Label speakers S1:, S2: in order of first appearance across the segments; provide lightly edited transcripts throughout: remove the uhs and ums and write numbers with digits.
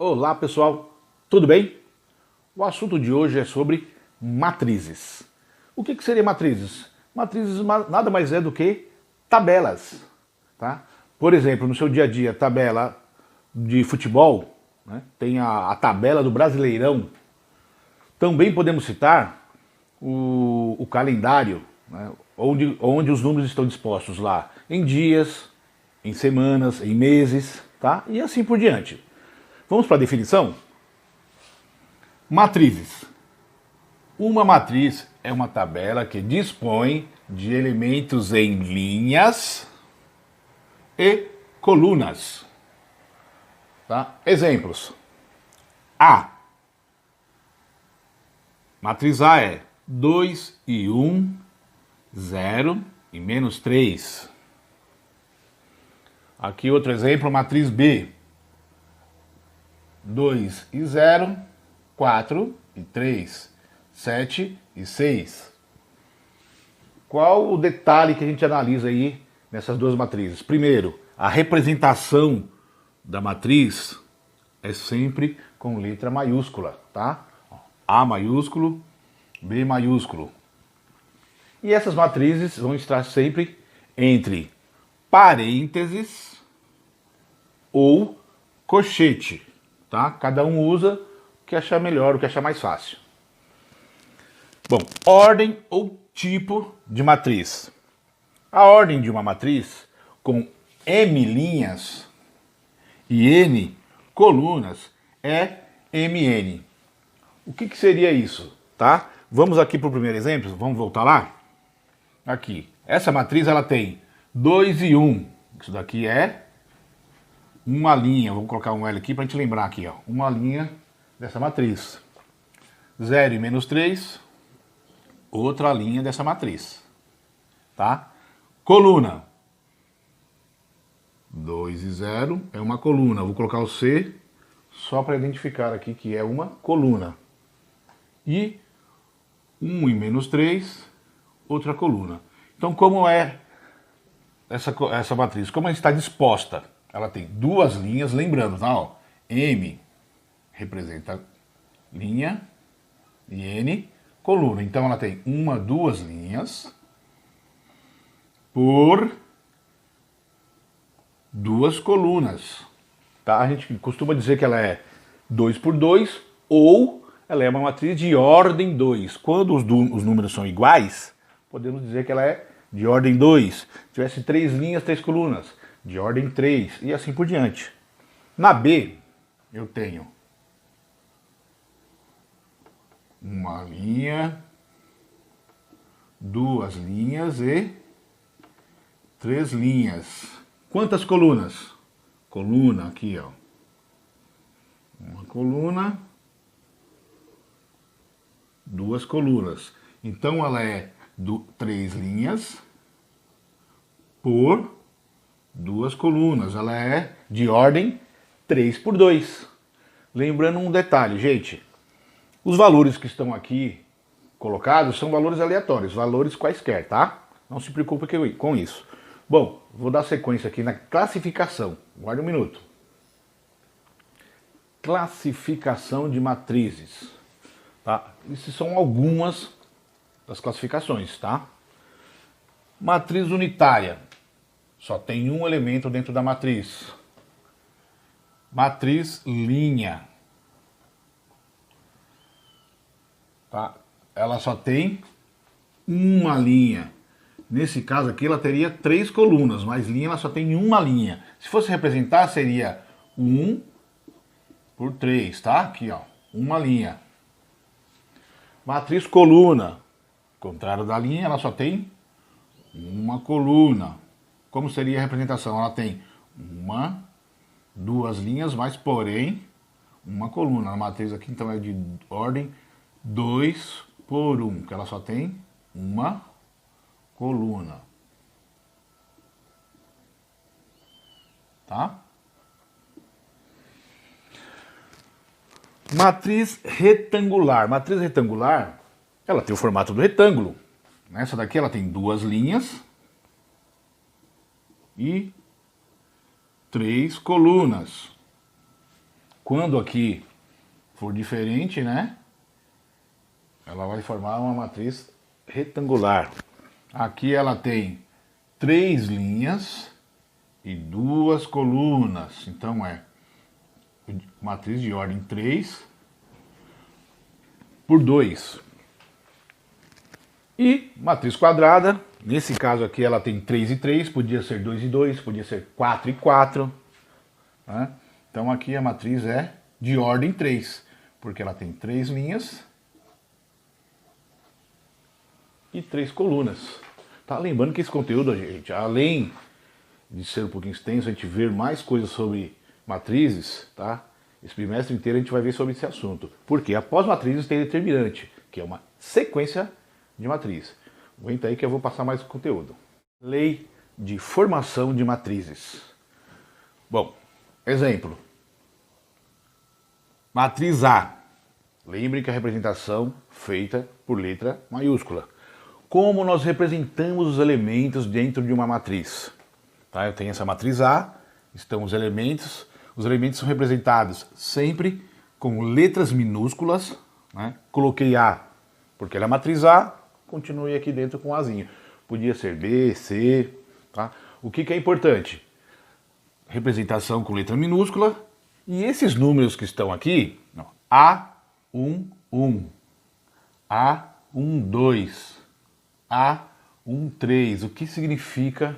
S1: Olá pessoal, tudo bem? O assunto de hoje é sobre matrizes. O que seria matrizes? Matrizes nada mais é do que tabelas. Tá? Por exemplo, no seu dia a dia, tabela de futebol, né? Tem a tabela do Brasileirão. Também podemos citar o calendário, né? onde os números estão dispostos lá em dias, em semanas, em meses, tá? E assim por diante. Vamos para a definição? Matrizes. Uma matriz é uma tabela que dispõe de elementos em linhas e colunas. Tá? Exemplos. A. Matriz A é 2 e 1, 0 e menos 3. Aqui outro exemplo, matriz B. 2 e 0, 4 e 3, 7 e 6. Qual o detalhe que a gente analisa aí nessas duas matrizes? Primeiro, a representação da matriz é sempre com letra maiúscula, tá? A maiúsculo, B maiúsculo. E essas matrizes vão estar sempre entre parênteses ou colchete, tá? Cada um usa o que achar melhor, o que achar mais fácil. Bom, ordem ou tipo de matriz. A ordem de uma matriz com M linhas e N colunas é MN. O que seria isso? Tá? Vamos aqui para o primeiro exemplo, vamos voltar lá? Aqui, essa matriz ela tem 2 e 1. Isso daqui é uma linha, vamos colocar um L aqui para a gente lembrar aqui, ó, uma linha dessa matriz. 0 e menos 3, outra linha dessa matriz. Tá? Coluna. 2 e 0 é uma coluna. Vou colocar o C só para identificar aqui que é uma coluna. E 1 e menos 3, outra coluna. Então, como é essa matriz? Como ela está disposta? Ela tem duas linhas, lembrando, tá? Ó, M representa linha e N coluna. Então, ela tem duas linhas por duas colunas. Tá? A gente costuma dizer que ela é 2 por 2 ou ela é uma matriz de ordem 2. Quando os números são iguais, podemos dizer que ela é de ordem 2. Se tivesse 3 linhas, 3 colunas, de ordem 3 e assim por diante. Na B, eu tenho uma linha, duas linhas e 3 linhas. Quantas colunas? Coluna aqui, ó. Uma coluna, duas colunas. Então ela é 3 linhas por duas colunas. Ela é de ordem 3 por 2. Lembrando um detalhe, gente. Os valores que estão aqui colocados são valores aleatórios, valores quaisquer, tá? Não se preocupe com isso. Bom, vou dar sequência aqui na classificação. Guarde um minuto. Classificação de matrizes. Tá? Essas são algumas das classificações, tá? Matriz unitária. Só tem um elemento dentro da matriz. Matriz linha. Tá? Ela só tem uma linha. Nesse caso aqui ela teria 3 colunas, mas linha ela só tem uma linha. Se fosse representar seria 1 por 3, tá? Aqui, ó, uma linha. Matriz coluna. Contrário da linha, ela só tem uma coluna. Como seria a representação? Ela tem duas linhas, mas porém uma coluna. A matriz aqui então é de ordem 2 por 1, que ela só tem uma coluna. Tá? Matriz retangular. Matriz retangular, ela tem o formato do retângulo. Essa daqui ela tem duas linhas e 3 colunas. Quando aqui for diferente, né? Ela vai formar uma matriz retangular. Aqui ela tem 3 linhas e 2 colunas. Então é matriz de ordem 3 por 2. E matriz quadrada, nesse caso aqui ela tem 3 e 3, podia ser 2 e 2, podia ser 4 e 4. Né? Então aqui a matriz é de ordem 3, porque ela tem 3 linhas e 3 colunas. Tá? Lembrando que esse conteúdo, gente, além de ser um pouquinho extenso, a gente ver mais coisas sobre matrizes, tá? Esse bimestre inteiro a gente vai ver sobre esse assunto. Porque após matrizes tem determinante, que é uma sequência de matriz. Aguenta aí que eu vou passar mais conteúdo. Lei de formação de matrizes. Bom, exemplo. Matriz A. Lembre que a representação feita por letra maiúscula. Como nós representamos os elementos dentro de uma matriz? Tá? Eu tenho essa matriz A, estão os elementos são representados sempre com letras minúsculas, né? Coloquei A porque ela é matriz A, continuei aqui dentro com Azinho. Podia ser B, C, tá? O que é importante? Representação com letra minúscula, e esses números que estão aqui, ó, A11, A12, A13, o que significa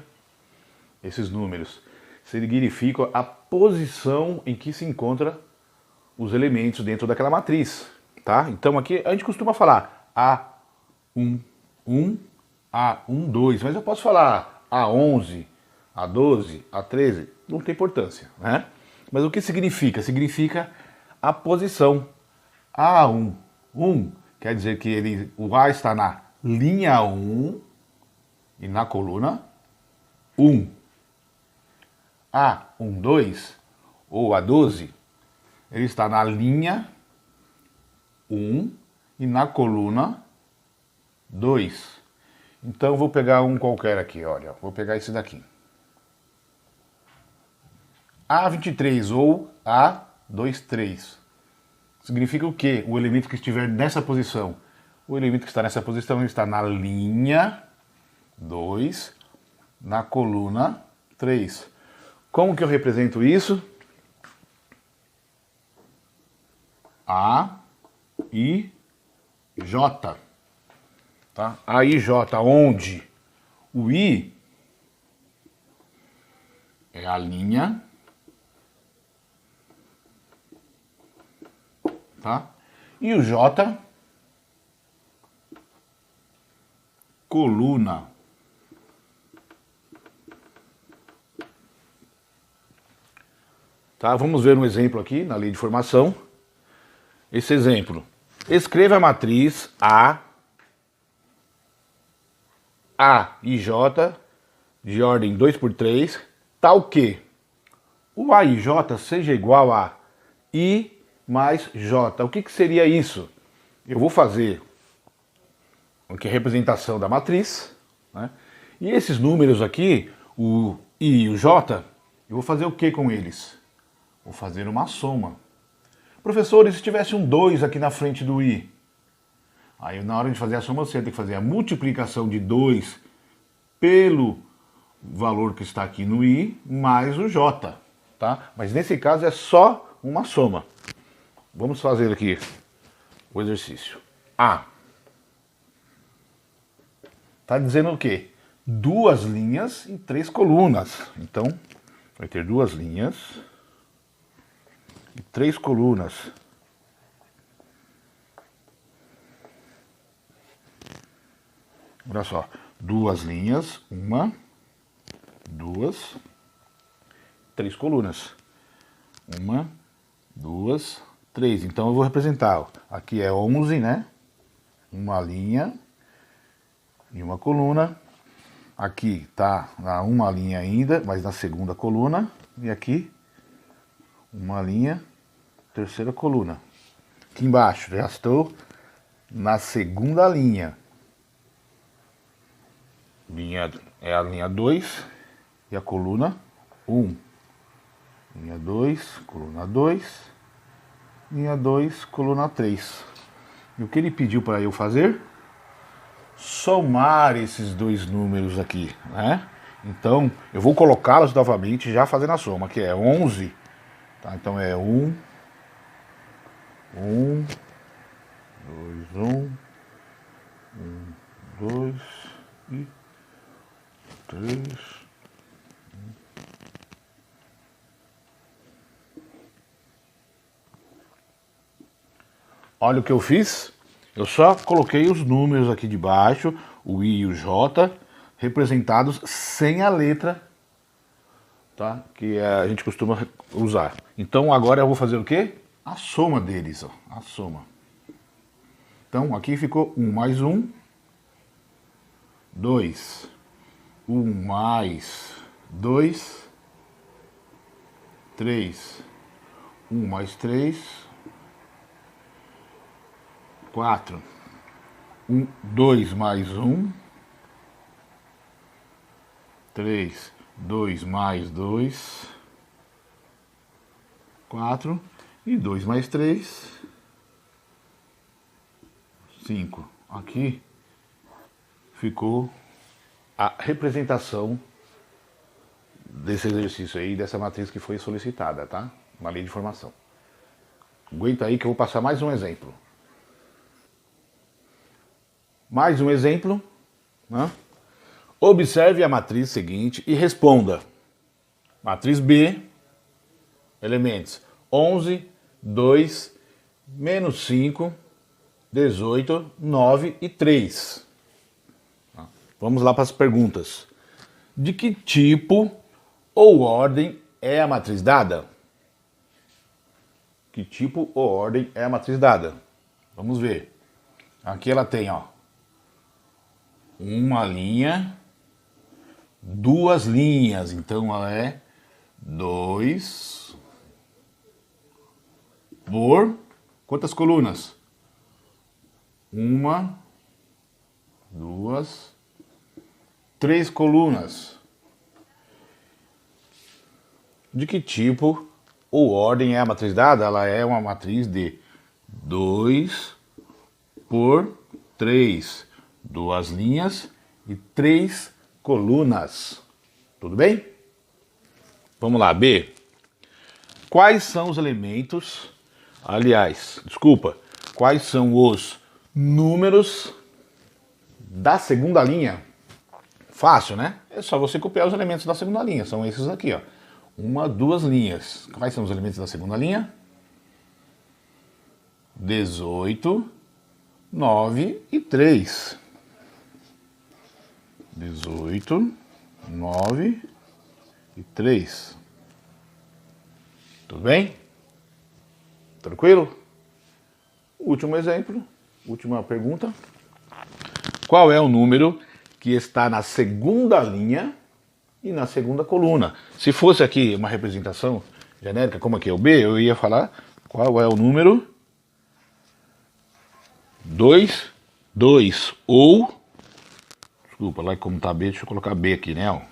S1: esses números? Significam a posição em que se encontra os elementos dentro daquela matriz, tá? Então aqui a gente costuma falar A11, A12, mas eu posso falar A11, A12, A13, não tem importância, né? Mas o que significa? Significa a posição. A11 quer dizer que o A está na linha 1 e na coluna 1. A12 ou A12, ele está na linha 1 e na coluna 2. Então eu vou pegar um qualquer aqui, olha, vou pegar esse daqui. A23 ou A23. Significa o quê? O elemento que estiver nessa posição. O elemento que está nessa posição ele está na linha 2, na coluna 3. Como que eu represento isso? A, I, J. Tá? A, I, J, onde o I é a linha, tá? E o J, coluna. Tá? Vamos ver um exemplo aqui na lei de formação. Esse exemplo. Escreva a matriz A e J de ordem 2 por 3, tal que o A e J seja igual a I mais J. O que seria isso? Eu vou fazer aqui a representação da matriz, né? E esses números aqui, o I e o J, eu vou fazer o que com eles? Vou fazer uma soma. Professor, e se tivesse um 2 aqui na frente do I? Aí na hora de fazer a soma você tem que fazer a multiplicação de 2 pelo valor que está aqui no I mais o J, tá? Mas nesse caso é só uma soma. Vamos fazer aqui o exercício. A. Está dizendo o quê? 2 linhas e 3 colunas. Então, vai ter 2 linhas e 3 colunas. Olha só, 2 linhas, 1, 2, 3 colunas. 1, 2, 3. Então eu vou representar, ó. Aqui é 11, né? Uma linha e uma coluna. Aqui tá uma linha ainda, mas na segunda coluna. E aqui uma linha, terceira coluna. Aqui embaixo já estou na segunda linha. É a linha 2 e a coluna 1. Linha 2, coluna 2 linha 2, coluna 3. E o que ele pediu para eu fazer? Somar esses dois números aqui, né? Então, eu vou colocá-los novamente já fazendo a soma, que é 11. Tá? Então é 1, 2, 2 e 3. Olha o que eu fiz. Eu só coloquei os números aqui de baixo, o I e o J, representados sem a letra, tá? Que a gente costuma usar. Então agora eu vou fazer o quê? A soma deles, ó. A soma. Então aqui ficou 1 mais 1, 2. 1 mais 2, 3. 1 mais 3, 4. 2 mais 1, 3. 2 mais 2, 4. E 2 mais 3, 5. Aqui ficou a representação desse exercício aí, dessa matriz que foi solicitada, tá? Uma lei de formação. Aguenta aí que eu vou passar mais um exemplo. Mais um exemplo, né? Observe a matriz seguinte e responda. Matriz B, elementos 11, 2, menos 5, 18, 9 e 3. Vamos lá para as perguntas. De que tipo ou ordem é a matriz dada? Que tipo ou ordem é a matriz dada? Vamos ver. Aqui ela tem, ó, uma linha, duas linhas, então ela é 2 por quantas colunas? 1, 2, 3 colunas. De que tipo ou ordem é a matriz dada? Ela é uma matriz de 2 por 3. Duas linhas e 3 colunas. Tudo bem? Vamos lá, B. Quais são os elementos, quais são os números da segunda linha? Fácil, né? É só você copiar os elementos da segunda linha. São esses aqui, ó. 1, 2 linhas. Quais são os elementos da segunda linha? 18, 9 e 3. 18, 9 e 3. Tudo bem? Tranquilo? Último exemplo, última pergunta. Qual é o número que está na segunda linha e na segunda coluna? Se fosse aqui uma representação genérica, como aqui é o B, eu ia falar qual é o número 2, 2 ou... Desculpa, lá como tá B, deixa eu colocar B aqui, né?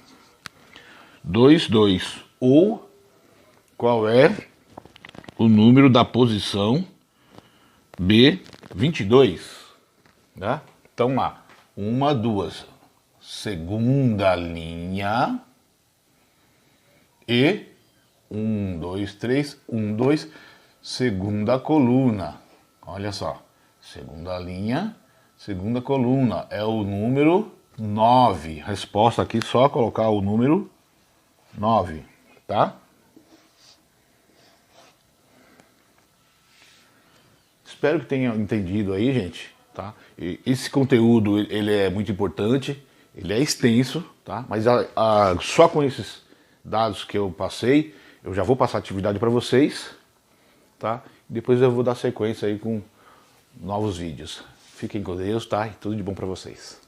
S1: 2, 2. Ou qual é o número da posição B, 22. Tá? Então lá, 1, 2. Segunda linha. E 1, 2, 3. 1, 2. Segunda coluna. Olha só. Segunda linha, segunda coluna. É o número 9. Resposta aqui, só colocar o número 9, tá? Espero que tenham entendido aí, gente, tá? E esse conteúdo, ele é muito importante, ele é extenso, tá? Mas só com esses dados que eu passei, eu já vou passar a atividade para vocês, tá? Depois eu vou dar sequência aí com novos vídeos. Fiquem com Deus, tá? E tudo de bom para vocês.